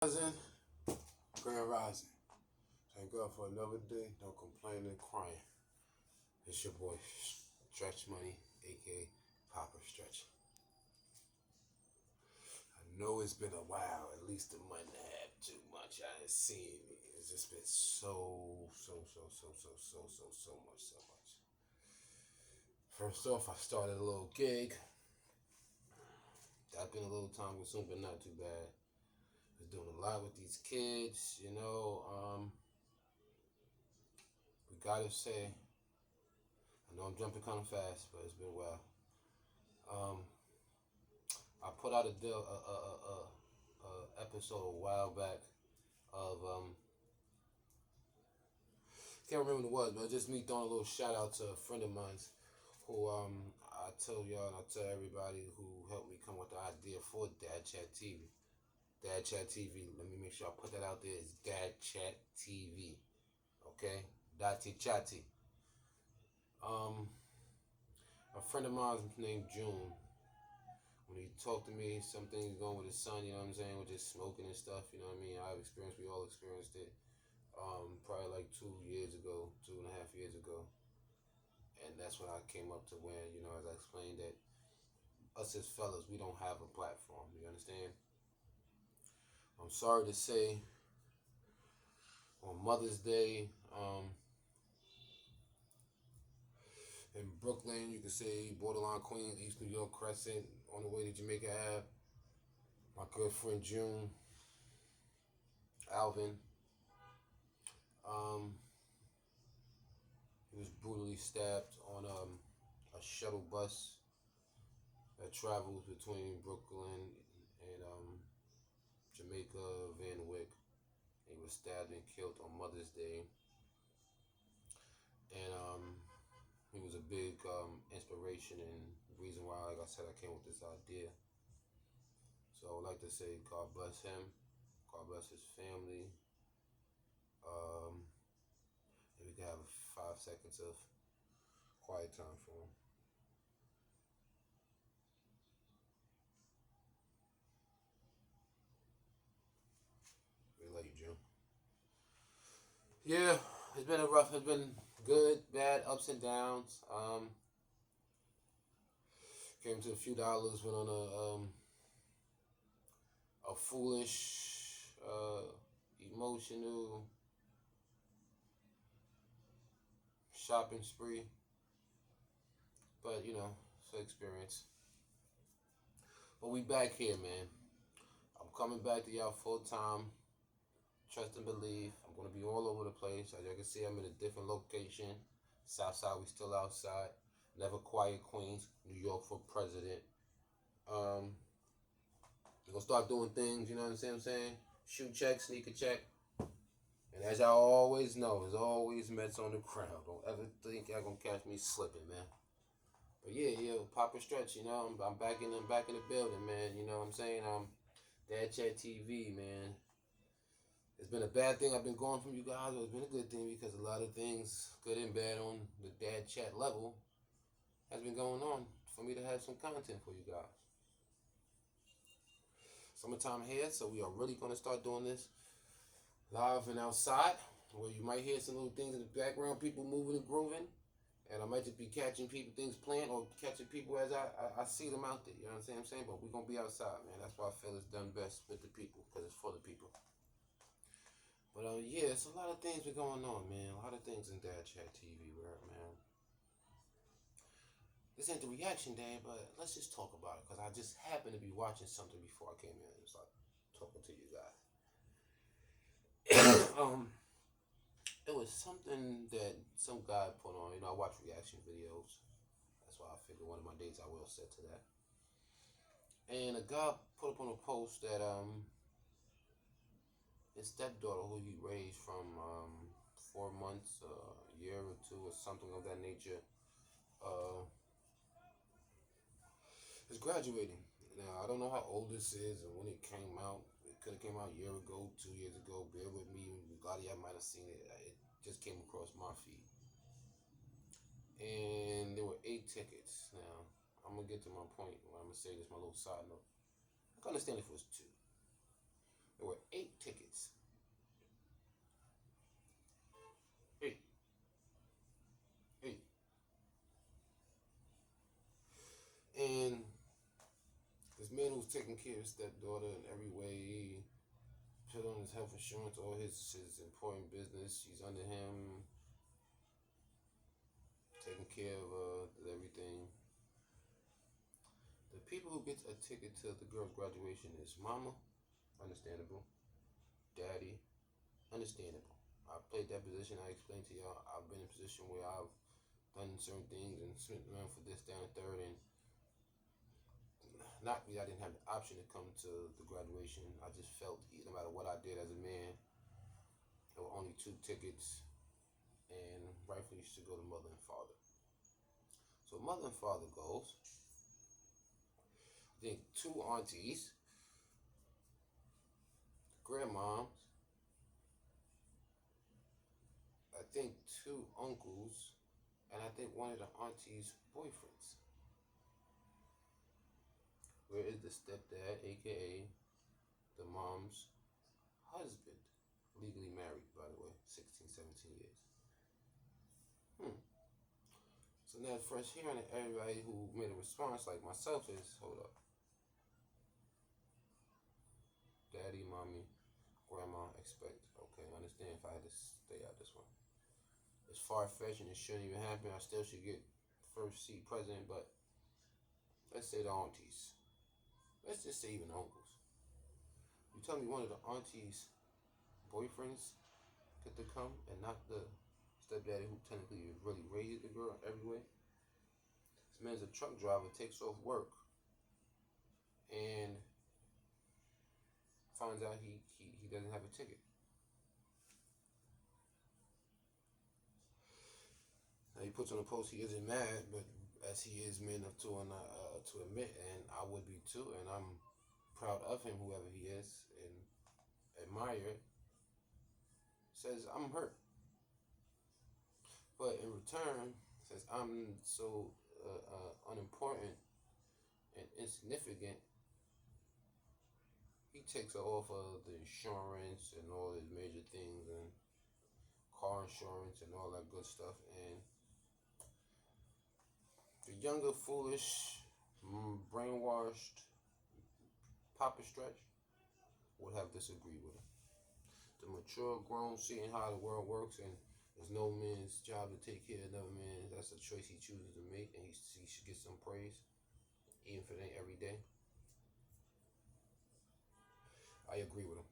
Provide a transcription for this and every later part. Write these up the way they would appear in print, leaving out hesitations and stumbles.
Rising, Grand Rising. Thank God for another day. No complaining and crying. It's your boy Stretch Money, aka Papa Stretch. I know it's been a while, at least a month and a half, 2 months. I ain't seen me. It's just been so much. First off, I started a little gig. That's been a little time consuming, but not too bad. I was doing a lot with these kids. We gotta say, I know I'm jumping kind of fast, but it's been a while. Um, I put out a episode a while back of can't remember what it was, but it was just me throwing a little shout out to a friend of mine who I tell y'all and I tell everybody who helped me come with the idea for Dad Chat TV. Dad Chat TV. Let me make sure I put that out there. It's Dad Chat TV. Okay? Dati Chati. Um, a friend of mine named June. When he talked to me, some things going with his son, you know what I'm saying, with just smoking and stuff, you know what I mean? We all experienced it. Probably like 2 years ago, 2.5 years ago. And that's when I came up to when, as I explained that us as fellas, we don't have a platform, you understand? I'm sorry to say, on Mother's Day, in Brooklyn, you could say borderline Queens, East New York Crescent, on the way to Jamaica Ave, my good friend June, Alvin, um, he was brutally stabbed on a shuttle bus that travels between Brooklyn and Jamaica, Van Wyck. He was stabbed and killed on Mother's Day, and he was a big inspiration and reason why, like I said, I came with this idea. So I would like to say, God bless him, God bless his family. And we can have 5 seconds of quiet time for him. We love you, Jim. Yeah, it's been good, bad, ups and downs. Came to a few dollars, went on a foolish, emotional shopping spree. But it's an experience. But we back here, man. I'm coming back to y'all full time. Trust and believe. I'm gonna be all over the place. As you can see, I'm in a different location. Southside, we still outside. Never quiet Queens, New York for president. We're gonna start doing things, you know what I'm saying? Shoe check, sneaker check. And as y'all always know, there's always Mets on the crown. Don't ever think y'all gonna catch me slipping, man. But yeah, Papa Stretch, I'm back in the building, man. You know what I'm saying? Dad Chat TV, man. It's been a bad thing I've been going from you guys, but it's been a good thing because a lot of things, good and bad, on the Dad Chat level, has been going on for me to have some content for you guys. Summertime here, so we are really going to start doing this live and outside, where you might hear some little things in the background, people moving and grooving, and I might just be catching people, things playing, or catching people as I see them out there, you know what I'm saying? But we're going to be outside, man. That's why I feel it's done best with the people, because it's for the people. But yeah, it's a lot of things been going on, man. A lot of things in Dad Chat TV world, man. This ain't the reaction day, but let's just talk about it, because I just happened to be watching something before I came in and started talking to you guys. It was something that some guy put on. I watch reaction videos. That's why I figured one of my days I will set to that. And a guy put up on a post that his stepdaughter, who he raised from 4 months, a year or two, or something of that nature, uh, is graduating. Now I don't know how old this is and when it came out. It could have came out a year ago, 2 years ago. Bear with me. A lot of y'all might have seen it. It just came across my feed. And there were 8 tickets. Now, I'm going to get to my point when I'm going to say this, my little side note. I can understand if it was two. There were 8 tickets. 8. 8. And this man who's taking care of his stepdaughter in every way, he put on his health insurance, all his important business. She's under him, taking care of everything. The people who get a ticket to the girl's graduation is mama, understandable. Daddy, understandable. I played that position. I explained to y'all. I've been in a position where I've done certain things and spent around for this, down, and third, and not because I didn't have the option to come to the graduation. I just felt no matter what I did as a man, there were only 2 tickets, and rightfully should go to mother and father. So mother and father goes. I think 2 aunties, grandmoms, I think 2 uncles, and I think one of the aunties' boyfriends. Where is the stepdad, aka the mom's husband? Legally married, by the way, 16, 17 years. So now first hearing that everybody who made a response like myself is, hold up. Daddy, mommy, grandma, expect. Okay, I understand if I had to stay out this one. It's far-fetched and it shouldn't even happen. I still should get first seat president, but let's say the aunties. Let's just say even uncles. You tell me one of the aunties' boyfriends get to come and not the stepdaddy who technically really raised the girl every way? This man's a truck driver, takes off work, and finds out he doesn't have a ticket. Now he puts on a post he isn't mad, but as he is man enough to admit, and I would be too, and I'm proud of him, whoever he is, and admire it, says I'm hurt. But in return, since I'm so unimportant and insignificant, he takes off of the insurance and all his major things and car insurance and all that good stuff. And the younger, foolish, brainwashed Papa Stretch would have disagreed with him. The mature, grown, seeing how the world works, and it's no man's job to take care of another man. That's a choice he chooses to make, and he should get some praise, even if it ain't every day. I agree with him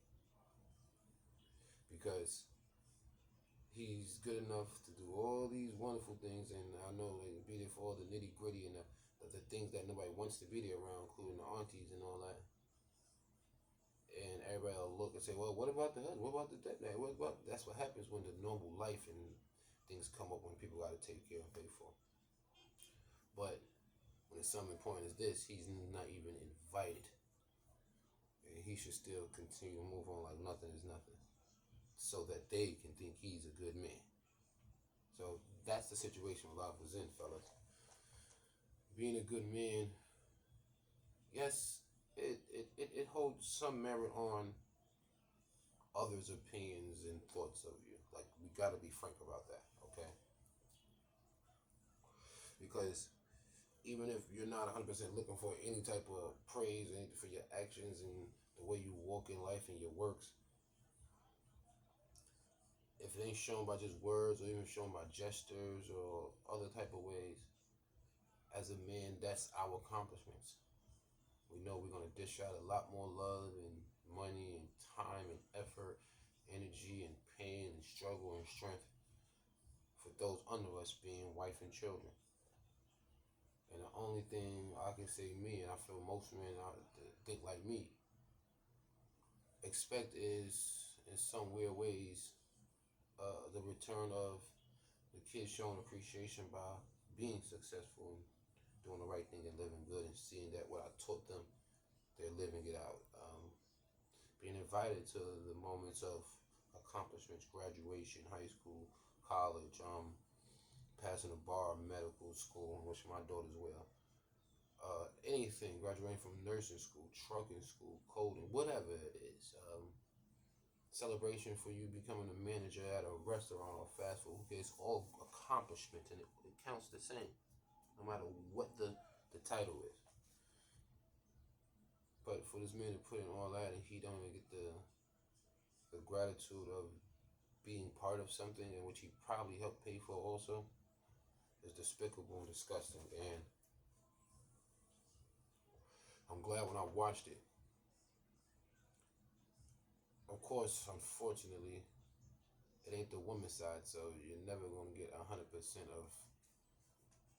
because he's good enough to do all these wonderful things, and I know they be there for all the nitty gritty and the things that nobody wants to be there around, including the aunties and all that. And everybody will look and say, well, what about the husband? What about the dad? What about? That's what happens when the normal life and things come up when people got to take care and pay for. But when it's something important as this, he's not even invited. And he should still continue to move on like nothing is nothing, so that they can think he's a good man. So that's the situation Olave was in, fellas. Being a good man, yes, it holds some merit on others' opinions and thoughts of you. Like, we gotta be frank about that, okay? Because even if you're not 100% looking for any type of praise for your actions and the way you walk in life and your works, if it ain't shown by just words or even shown by gestures or other type of ways, as a man, that's our accomplishments. We know we're going to dish out a lot more love and money and time and effort, energy and pain and struggle and strength for those under us, being wife and children. And the only thing I can say, me, and I feel most men think like me, expect is, in some weird ways, the return of the kids showing appreciation by being successful and doing the right thing and living good, and seeing that what I taught them, they're living it out. Being invited to the moments of accomplishments, graduation, high school, college, passing the bar, medical school, which my daughters will. anything, graduating from nursing school, trucking school, coding, whatever it is. Celebration for you becoming a manager at a restaurant or fast food. It's all accomplishment, and it counts the same, no matter what the title is. But for this man to put in all that and he don't even get the gratitude of being part of something in which he probably helped pay for also is despicable and disgusting. And I'm glad when I watched it. Of course, unfortunately, it ain't the woman's side, so you're never gonna get 100% of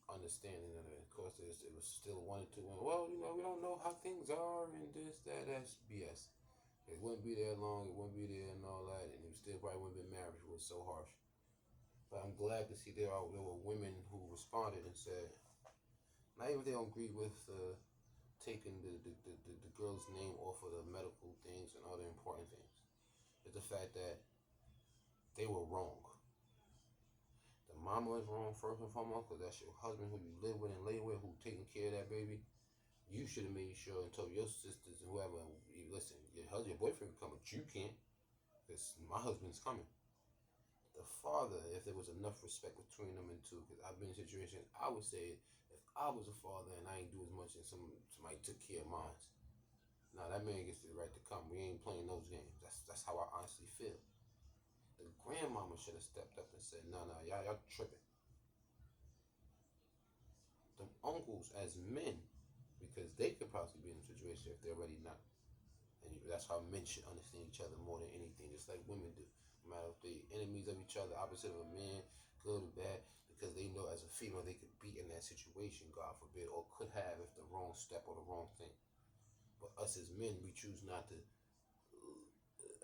understanding of it. Of course, it was still one or two women. Well, we don't know how things are and this, that, that's BS. It wouldn't be there long, it wouldn't be there and all that, and it still probably wouldn't have been married if it was so harsh. But I'm glad to see there were women who responded and said, not even if they don't agree with taking the girl's name off of the medical things and other important things, it's the fact that they were wrong. The mama is wrong first and foremost because that's your husband who you live with and lay with, who taking care of that baby. You should have made sure and told your sisters and whoever, listen, your boyfriend can come, but you can't because my husband's coming. The father, if there was enough respect between them and two, because I've been in situations, I would say if I was a father and I ain't do as much as somebody took care of mine, now that man gets the right to come. We ain't playing those games. That's how I honestly feel. The grandmama should have stepped up and said, no, y'all tripping. The uncles as men, because they could possibly be in a situation if they're already not. And that's how men should understand each other more than anything, just like women do. No matter if they enemies of each other, opposite of a man, good or bad, because they know as a female they could be in that situation, God forbid, or could have if the wrong step or the wrong thing. But us as men, we choose not to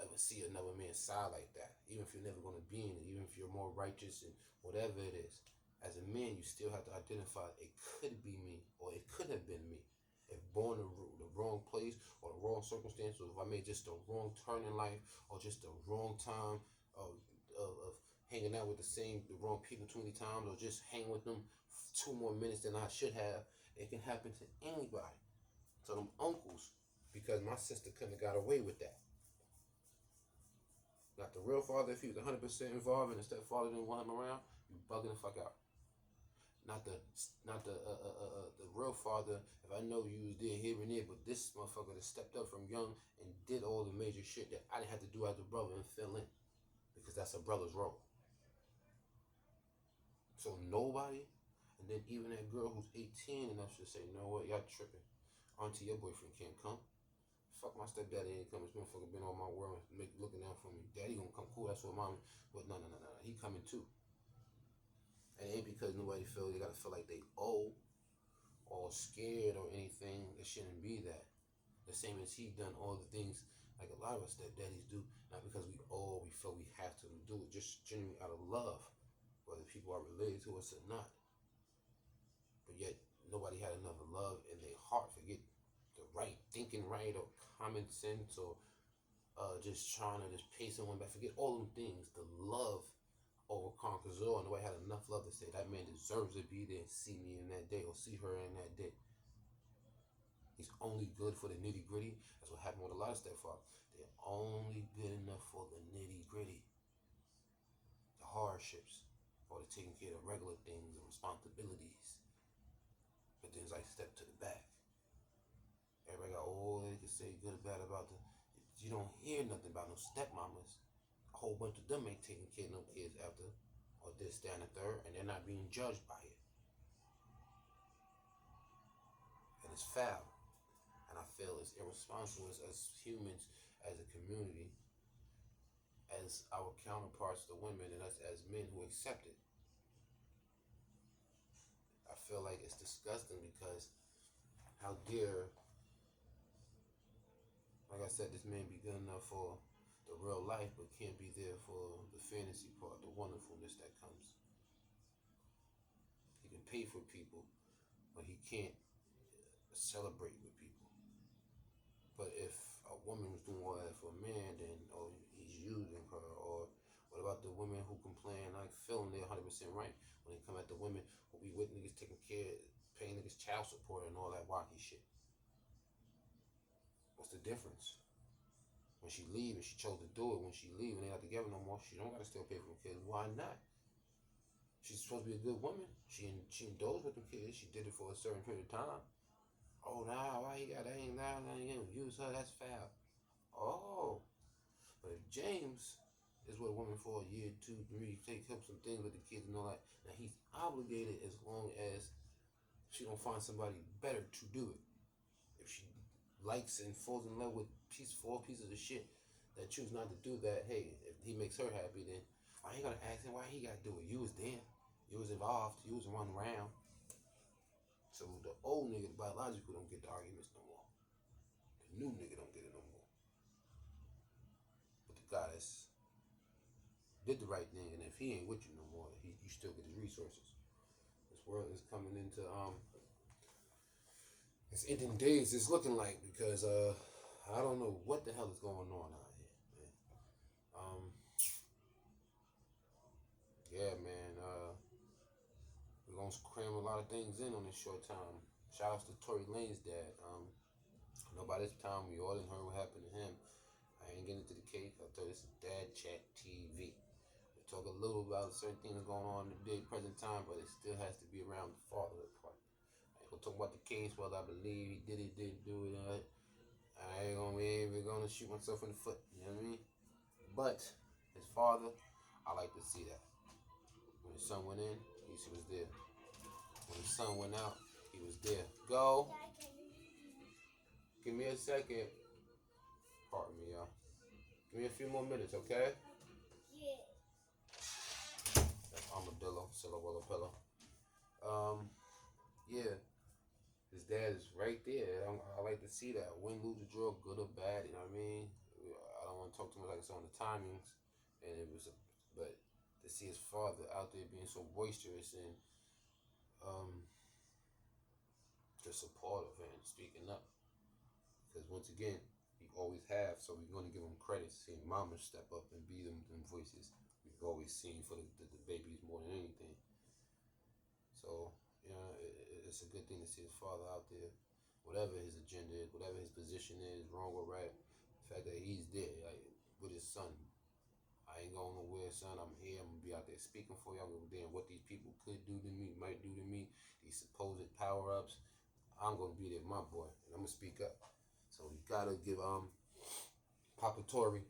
ever see another man's side like that. Even if you're never going to be in it, even if you're more righteous and whatever it is. As a man, you still have to identify it could be me or it could have been me. If born in the wrong place or the wrong circumstance, or if I made just the wrong turn in life or just the wrong time of hanging out with the wrong people too many times, or just hang with them 2 more minutes than I should have, it can happen to anybody. So them uncles, because my sister couldn't have got away with that. Not the real father, if he was 100% involved and the stepfather didn't want him around, you bugging the fuck out. Not the real father. If I know you was there here and there, but this motherfucker that stepped up from young and did all the major shit that I didn't have to do as a brother and fill in, because that's a brother's role. So nobody, and then even that girl who's 18 enough should say, you know what, y'all tripping. Auntie, your boyfriend can't come. Fuck my stepdaddy ain't coming. This motherfucker been on my world looking out for me. Daddy gonna come, cool, that's what mommy. But no. He coming too. And it ain't because nobody feel they gotta feel like they owe or scared or anything. It shouldn't be that. The same as he done all the things like a lot of us stepdaddies do, not because we owe, we feel we have to do it, just genuinely out of love, whether people are related to us or not. But yet nobody had enough love in their heart. Forget the right thinking, right, or common sense, or just trying to just pay someone back. Forget all them things. The love overconquers all. And nobody had enough love to say that man deserves to be there and see me in that day or see her in that day. He's only good for the nitty gritty. That's what happened with a lot of stepfathers. They're only good enough for the nitty gritty, the hardships, or the taking care of regular things and responsibilities. But then it's like step to the back. Everybody got all they can say good or bad about the. You don't hear nothing about no stepmamas. A whole bunch of them ain't taking care of no kids after, or this, that, and the third, and they're not being judged by it. And it's foul. And I feel it's irresponsible as humans, as a community, as our counterparts, the women, and us as men who accept it. I feel like it's disgusting because how dare, like I said, this man be good enough for the real life, but can't be there for the fantasy part, the wonderfulness that comes. He can pay for people, but he can't celebrate with people. But if a woman was doing all that for a man, then he's using her. Or what about the women who complain, like feeling they're 100% right when they come at the women who be with niggas taking care, paying niggas child support and all that wacky shit. What's the difference? When she leave and she chose to do it, when she leave and they're not together no more, she don't gotta still pay for the kids. Why not? She's supposed to be a good woman. She indulged with the kids. She did it for a certain period of time. Oh, nah, why he got that? Ain't that? Use her. That's foul. Oh, but if James is with a woman for a year, 2, 3, take up some things with the kids and all that, now he's obligated as long as she don't find somebody better to do it. If she likes and falls in love with four pieces of shit that choose not to do that, hey, if he makes her happy, then I ain't gonna ask him why he gotta do it. You was there. You was involved. You was running around. So the old nigga, the biological, don't get the arguments no more. The new nigga don't get it no more. But the guy that's did the right thing, and if he ain't with you no more, you still get his resources. This world is coming into it's ending days. It's looking like because I don't know what the hell is going on out here, man. Yeah, man. We're gonna cram a lot of things in on this short time. Shout outs to Tory Lane's dad. I know by this time we all done heard what happened to him. I ain't getting into the case. I thought this is Dad Chat TV. We talk a little about certain things going on in the present time, but it still has to be around the fatherhood part. I ain't gonna talk about the case, whether I believe he did it, didn't do it. I ain't gonna be even gonna shoot myself in the foot. You know what I mean? But his father, I like to see that. When his son went in, he was there. When his son went out, he was there. Go. Give me a second. Pardon me, y'all. Give me a few more minutes, okay? Yeah. That's Armadillo, Silverwillow Pillow. Yeah. His dad is right there. I like to see that. Win, lose, or draw, good or bad. You know what I mean? I don't want to talk too much like I said on the timings, but to see his father out there being so boisterous and just supportive and speaking up, because once again, he always have. So we're going to give him credit. Seeing mama step up and be them voices we've always seen for the babies more than anything. So it's a good thing to see his father out there, whatever his agenda is, whatever his position is, wrong or right. The fact that he's there, like with his son. I ain't going nowhere, son. I'm here. I'm gonna be out there speaking for y'all. Damn, what these people could do to me, might do to me, these supposed power ups. I'm gonna be there, my boy, and I'm gonna speak up. So we gotta give Papa Tory,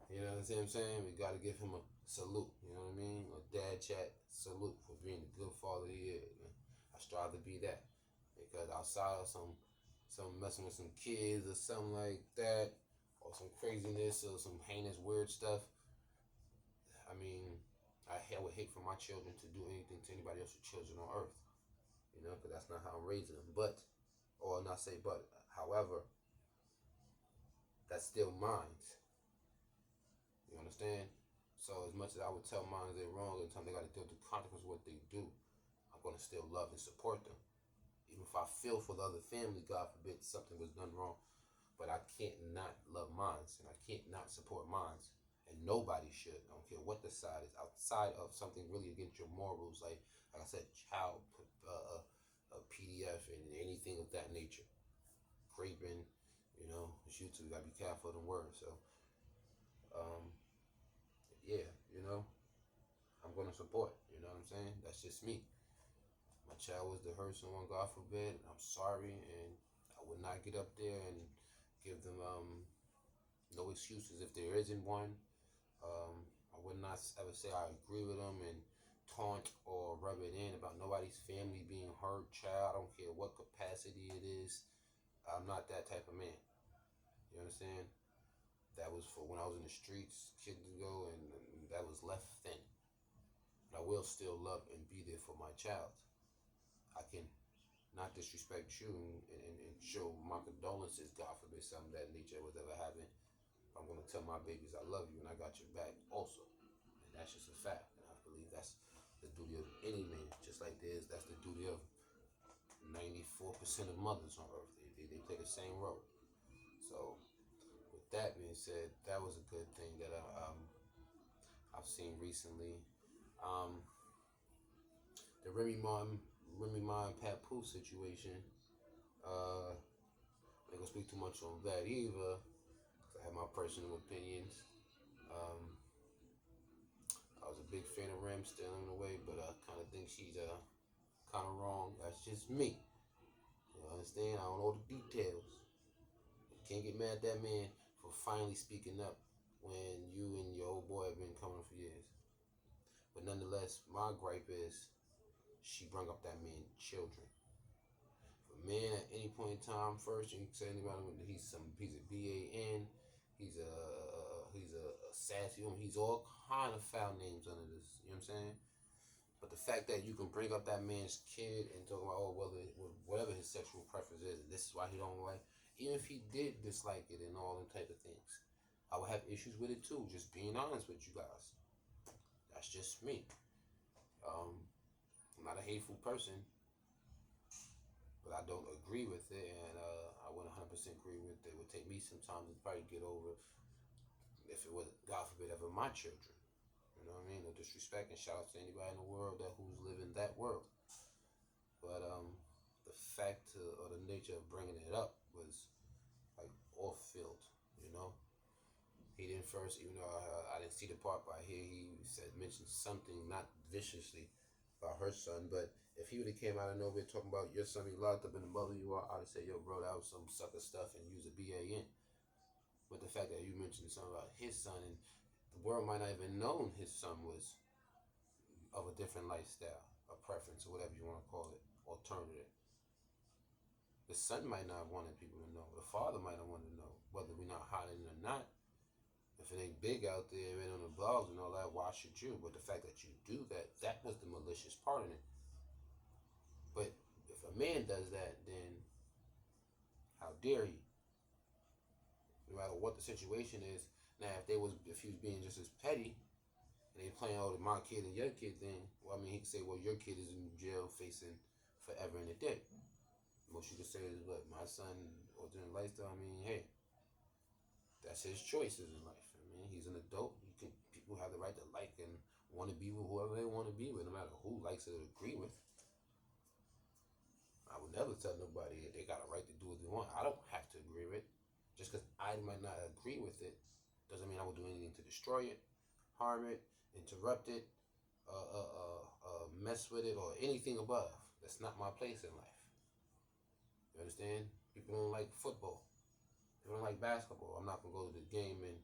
you know what I'm saying? We gotta give him a salute, you know what I mean? A Dad Chat salute for being the good father he is. Man. I strive to be that, because outside of some messing with some kids or something like that, or some craziness or some heinous weird stuff, I mean, I would hate for my children to do anything to anybody else's children on earth, you know, because that's not how I'm raising them. However, that's still mine. You understand? So as much as I would tell mine they're wrong, every time they got to deal with the consequences of what they do, I'm gonna still love and support them, even if I feel for the other family. God forbid something was done wrong, but I can't not love mine, and I can't not support mine. And nobody should. I don't care what the side is. Outside of something really against your morals, like I said, child PDF and anything of that nature, raping. You know, it's YouTube. You gotta be careful of the words. So, yeah, you know, I'm gonna support. You know what I'm saying? That's just me. My child was to hurt someone, God forbid. I'm sorry, and I would not get up there and give them no excuses if there isn't one. I would not ever say I agree with them and taunt or rub it in about nobody's family being hurt, child. I don't care what capacity it is. I'm not that type of man. You understand? That was for when I was in the streets kids ago, and that was left then. But I will still love and be there for my child. I can not disrespect you and show my condolences, God forbid something of that nature was ever happen. I'm going to tell my babies I love you and I got your back also. And that's just a fact. And I believe that's the duty of any man. Just like that's the duty of 94% of mothers on earth. They play the same role. So with that being said, that was a good thing that I've seen recently. The Remy Martin Remy Ma and Papoose situation. I ain't gonna speak too much on that either. 'Cause I have my personal opinions. Um, I was a big fan of Ram still in a way, but I kind of think she's kind of wrong. That's just me. You understand? I don't know the details. You can't get mad at that man for finally speaking up when you and your old boy have been coming for years. But nonetheless, my gripe is she brought up that man's children. If a man at any point in time, first you can say about him, he's a BAN, he's a sassy woman, he's all kind of foul names under this. You know what I'm saying? But the fact that you can bring up that man's kid and talk about whatever his sexual preference is, and this is why he don't like, even if he did dislike it and all them type of things, I would have issues with it too. Just being honest with you guys. That's just me. I'm not a hateful person, but I don't agree with it, and I wouldn't 100% agree with it. It would take me some time to probably get over if it was, God forbid, ever my children. You know what I mean? No disrespect, and shout out to anybody in the world that who's living that world. But the fact or the nature of bringing it up was like off field, you know. He didn't first, even though I didn't see the part, but I hear he mentioned something not viciously about her son. But if he would have came out of nowhere talking about your son be locked up in the mother you are, I'd have said, yo, bro, that was some sucker stuff and use a BAN. But the fact that you mentioned something about his son, and the world might not even known his son was of a different lifestyle, a preference, or whatever you want to call it, alternative. The son might not have wanted people to know. The father might have wanted to know, whether we're not hiding it or not. If it ain't big out there and on the blogs and all that, why should you? But the fact that you do that, that was the malicious part in it. But if a man does that, then how dare he? No matter what the situation is. Now, if he was being just as petty, and they playing all the my kid and your kid thing, well, I mean, he could say, well, your kid is in jail facing forever and a day. Most you could say is, what, my son or during lifestyle. I mean, hey, that's his choices in life. I mean, he's an adult. People have the right to like and want to be with whoever they want to be with, no matter who likes it or agree with. I would never tell nobody they got a right to do what they want. I don't have to agree with it. Just because I might not agree with it doesn't mean I will do anything to destroy it, harm it, interrupt it, mess with it, or anything above. That's not my place in life. You understand? People don't like football. People don't like basketball. I'm not going to go to the game and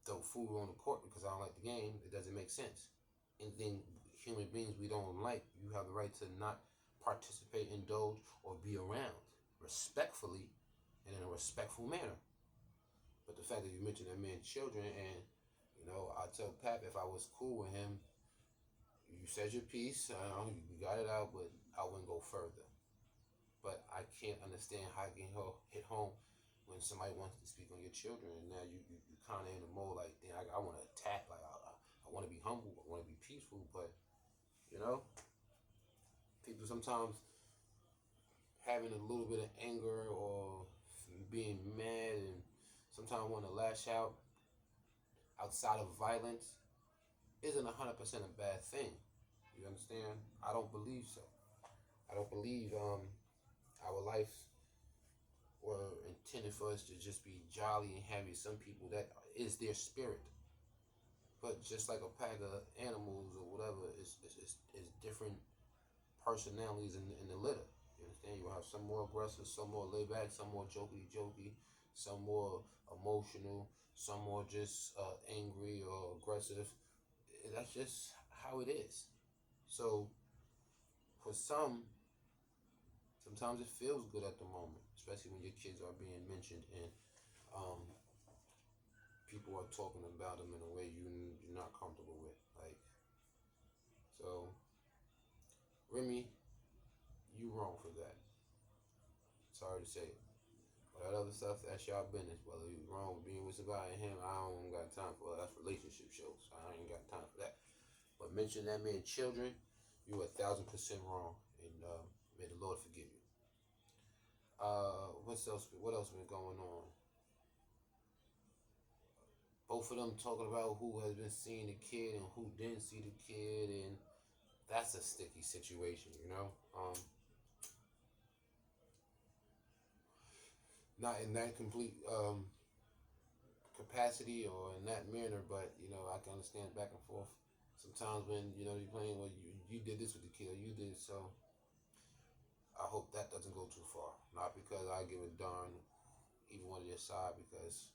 throw food on the court because I don't like the game. It doesn't make sense. Anything human beings we don't like, you have the right to not participate, indulge, or be around respectfully and in a respectful manner. But the fact that you mentioned that man's children, and I tell Pap if I was cool with him, you said your piece, you got it out, but I wouldn't go further. But I can't understand how it can hit home when somebody wants to speak on your children, and now you kind of in a mode like, damn, I want to attack, like I want to be humble, I want to be peaceful, but people sometimes having a little bit of anger or being mad and sometimes want to lash out outside of violence isn't 100% a bad thing. You understand? I don't believe so. I don't believe our lives were intended for us to just be jolly and happy. Some people, that is their spirit. But just like a pack of animals or whatever, it's different personalities in the litter. You understand? You have some more aggressive, some more laid back, some more jokey, some more emotional, some more just angry or aggressive. That's just how it is. So for sometimes it feels good at the moment, especially when your kids are being mentioned and people are talking about them in a way you're not comfortable with. So Remy, you wrong for that. Sorry to say it. But that other stuff, that's y'all business. Whether you wrong with being with somebody and him, I don't got time for that. That's relationship shows. I ain't got time for that. But mention that man children, you 1,000% wrong. And may the Lord forgive you. What else been going on? Both of them talking about who has been seeing the kid and who didn't see the kid, and that's a sticky situation, you know. Not in that complete capacity or in that manner, but you know, I can understand back and forth. Sometimes when you know you're playing, well, you did this with the kid, or you did so. I hope that doesn't go too far. Not because I give a darn either one of their side, because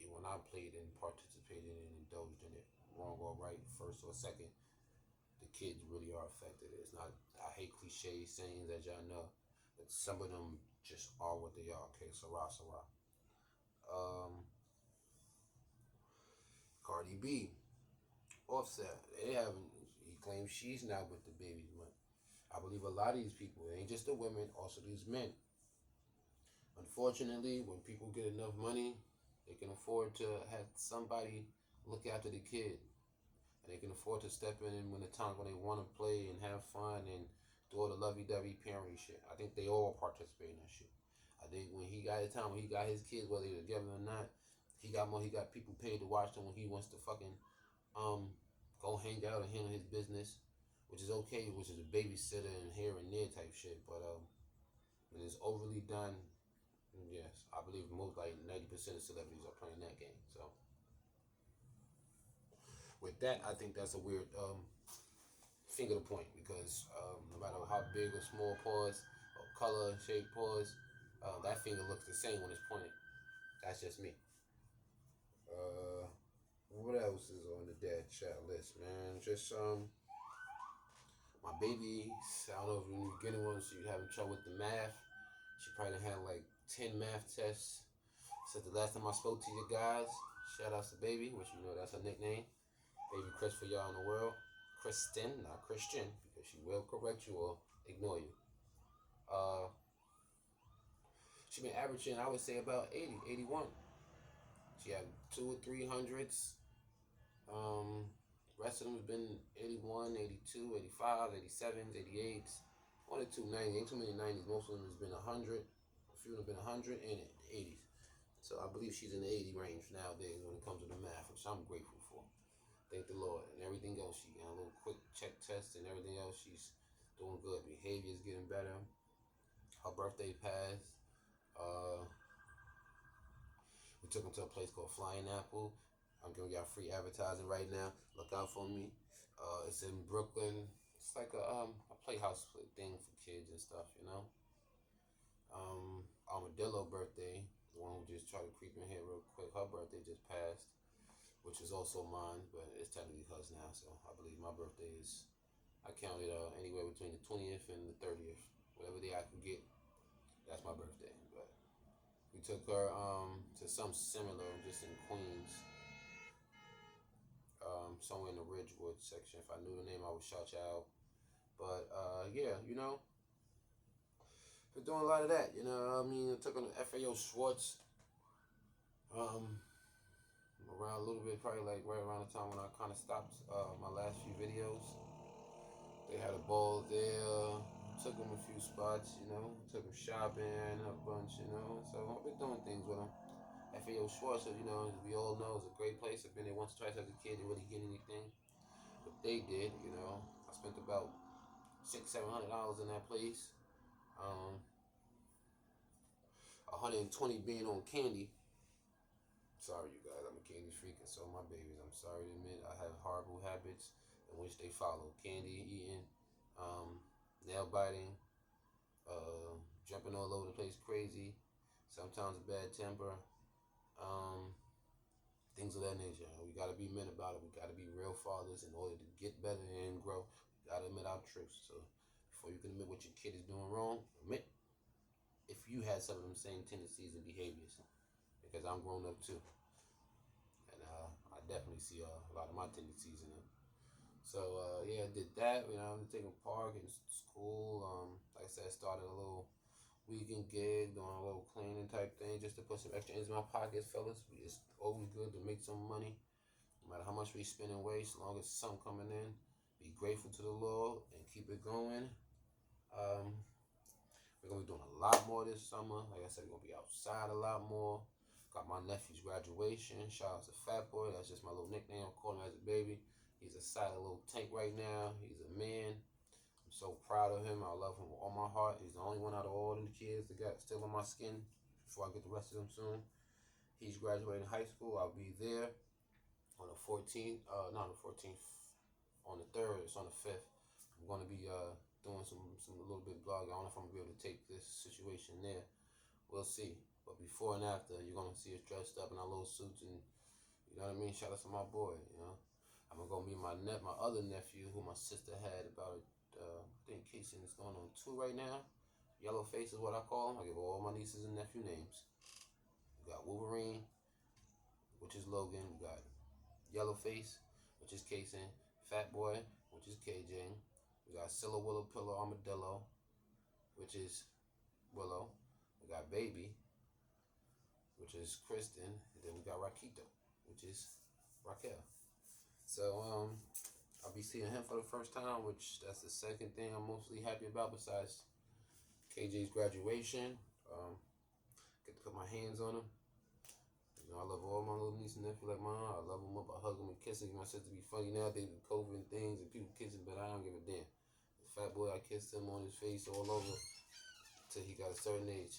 even when I played and participated and indulged in it, wrong or right, first or second, the kids really are affected. It's not. I hate cliche sayings, as y'all know, but some of them just are what they are. Okay, Sarah, Sarah. Um, Cardi B, Offset. They haven't. He claims she's not with the baby, but I believe a lot of these people, it ain't just the women, also these men. Unfortunately, when people get enough money, they can afford to have somebody look after the kid, and they can afford to step in when the time when they want to play and have fun and do all the lovey-dovey parenting shit. I think they all participate in that shit. I think when he got his time, when he got his kids, whether they're together or not, he got more. He got people paid to watch them when he wants to fucking um go hang out and handle his business, which is okay, which is a babysitter and here and there type shit. But when it's overly done, yes, I believe most like 90% of celebrities are playing that game. So with that, I think that's a weird finger to point because no matter how big or small paws or color, shape paws, that finger looks the same when it's pointed. That's just me. Uh, what else is on the dad chat list, man? Just my baby. I don't know if you're getting one, so you're having trouble with the math. She probably had like 10 math tests since the last time I spoke to you guys. Shout outs to baby, which you know that's her nickname. Baby Chris for y'all in the world. Kristen, not Christian, because she will correct you or ignore you. Uh, she been averaging, I would say, about 80, 81. She had 2 or 3 hundreds. Um, rest of them has been 81, 82, 85, 87s, 88s. One or two 90s. Ain't too many 90s. Most of them has been 100. A few have been 100 and 80s. So I believe she's in the 80 range nowadays when it comes to the math, which I'm grateful for. Thank the Lord. And everything else, she got a little quick check test and everything else, she's doing good. Behavior is getting better. Her birthday passed. Uh, we took him to a place called Flying Apple. I'm giving y'all free advertising right now. Look out for me. It's in Brooklyn. It's like a playhouse thing for kids and stuff, you know. Armadillo birthday, the one who just tried to creep in here real quick. Her birthday just passed, which is also mine, but it's technically hers now. So I believe my birthday is. I counted anywhere between the 20th and the 30th, whatever day I can get. That's my birthday. But we took her to some similar, just in Queens, somewhere in the Ridgewood section. If I knew the name, I would shout you out. But yeah, you know, been doing a lot of that. You know, I mean, I took her to FAO Schwartz. Um, around a little bit, probably like right around the time when I kind of stopped my last few videos. They had a ball there. Took them a few spots, you know. Took them shopping a bunch, you know. So I've been doing things with them. FAO Schwartz, you know, as we all know, is a great place. I've been there once or twice as a kid. Didn't really get anything, but they did, you know. I spent about $600-700 in that place. 120 being on candy. Sorry, you guys, I'm a candy freak, and so my babies. I'm sorry to admit, I have horrible habits in which they follow: candy eating, nail biting, jumping all over the place, crazy. Sometimes a bad temper. Um, Things of that nature. We gotta be men about it. We gotta be real fathers in order to get better and grow. We gotta admit our truths. So before you can admit what your kid is doing wrong, admit if you had some of them same tendencies and behaviors. Because I'm grown up too, and I definitely see a lot of my tendencies in them. So yeah, I did that. You know, I'm taking park in school. Like I said, I started a little weekend gig, doing a little cleaning type thing, just to put some extra into my pockets, fellas. It's always good to make some money, no matter how much we spend and waste. As long as some coming in, be grateful to the Lord and keep it going. Um, we're gonna be doing a lot more this summer. Like I said, we're gonna be outside a lot more. Got my nephew's graduation. Shout out to Fat Boy. That's just my little nickname. I'm calling him as a baby. He's a silent little tank right now. He's a man. I'm so proud of him. I love him with all my heart. He's the only one out of all the kids that got still on my skin before I get the rest of them soon. He's graduating high school. I'll be there on the 14th. Not on the 14th. On the 3rd. It's on the 5th. I'm going to be doing some a little bit of blogging. I don't know if I'm going to be able to take this situation there. We'll see. But before and after, you're going to see us dressed up in our little suits and, you know what I mean? Shout out to my boy, you know. I'm going to meet my other nephew who my sister had about, I think Casey is going on 2 right now. Yellowface is what I call him. I give all my nieces and nephew names. We got Wolverine, which is Logan. We got Yellowface, which is Casey. Fat Boy, which is KJ. We got Silla Willow Pillow Armadillo, which is Willow. We got Baby, which is Kristen, and then we got Rakito, which is Raquel. So I'll be seeing him for the first time, which that's the second thing I'm mostly happy about besides KJ's graduation. Get to put my hands on him. You know, I love all my little niece and nephew like mine. I love them up. I hug them and kiss them. My sister be funny nowadays with COVID and things and people kissing, but I don't give a damn. The fat boy, I kissed him on his face all over till he got a certain age.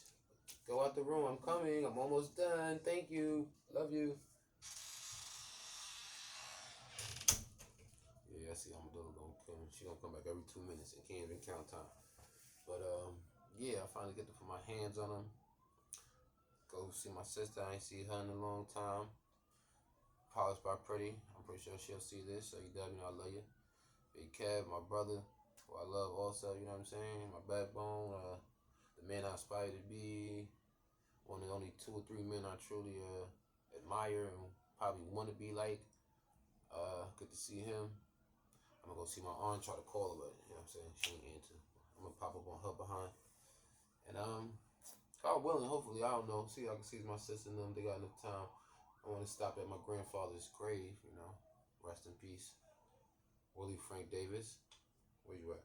Go out the room. I'm coming. I'm almost done. Thank you. Love you. Yeah, I see Armadillo gonna come. She gonna come back every 2 minutes and can't even count time. But yeah, I finally get to put my hands on him. Go see my sister. I ain't see her in a long time. Polished by Pretty. I'm pretty sure she'll see this. So you know I love you. Big Kev, my brother, who I love also. You know what I'm saying? My backbone. The man I aspire to be. One of the only 2 or 3 men I truly admire and probably want to be like. Good to see him. I'm gonna go see my aunt, try to call her, but you know what I'm saying? She ain't answer. I'm gonna pop up on her behind. And God willing, hopefully, I don't know. See, I can see my sister and them. They got enough time. I want to stop at my grandfather's grave. You know, rest in peace, Willie Frank Davis. Where you at?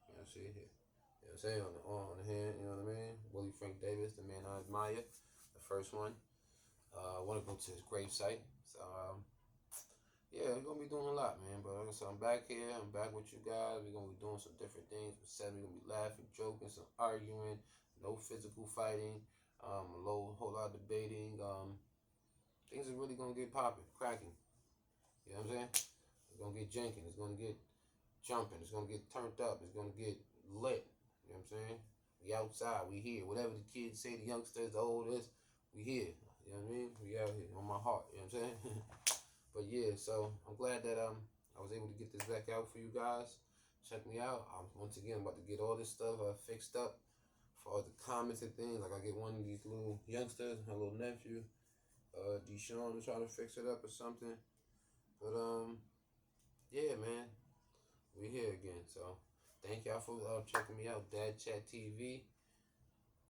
You know, see here. You know what I'm saying? On the hand. You know what I mean? Willie Frank Davis, the man I admire, the first one. I want to go to his gravesite. So yeah, we're gonna be doing a lot, man. But like I said, I'm back here. I'm back with you guys. We're gonna be doing some different things. We're gonna be laughing, joking, some arguing, no physical fighting, a whole lot of debating. Things are really gonna get popping, cracking. You know what I'm saying? It's gonna get janking. It's gonna get jumping. It's gonna get turned up. It's gonna get lit. You know what I'm saying? We outside. We here. Whatever the kids say, the youngsters, the oldest, we here. You know what I mean? We out here on my heart. You know what I'm saying? But yeah, so I'm glad that I was able to get this back out for you guys. Check me out. I'm once again about to get all this stuff fixed up for all the comments and things. Like I get one of these little youngsters, my little nephew, Deshaun, to try to fix it up or something. But yeah, man, we're here again. So thank y'all for checking me out, Dad Chat TV.